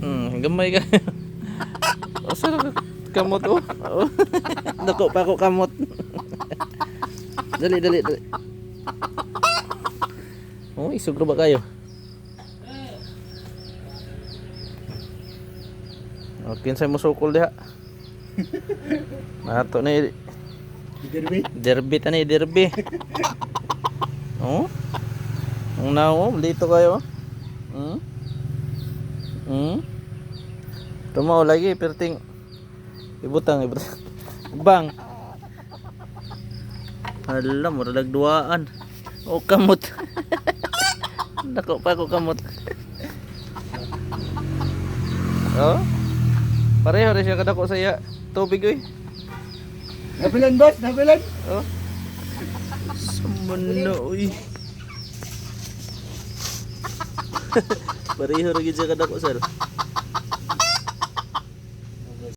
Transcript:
no. Gamay ka. Asa na kamot oh. Oh. Dako pa ako kamot. Dali. Oh, isugro ba kayo? Okay, sa mo sukol diha. Nato na derby tani derby. Oh? Ang nawo, dito kayo. Tumaw lagi perting ibutang. Bang. Hala, mura dagduaan. O kamot. Dako pa ako kamot. Oh? Pareho rin siya kadako sa iya. Tubig oy. Napilan boss, napilan. Oh. Sumano uy. Pareho rin siya kadako sir.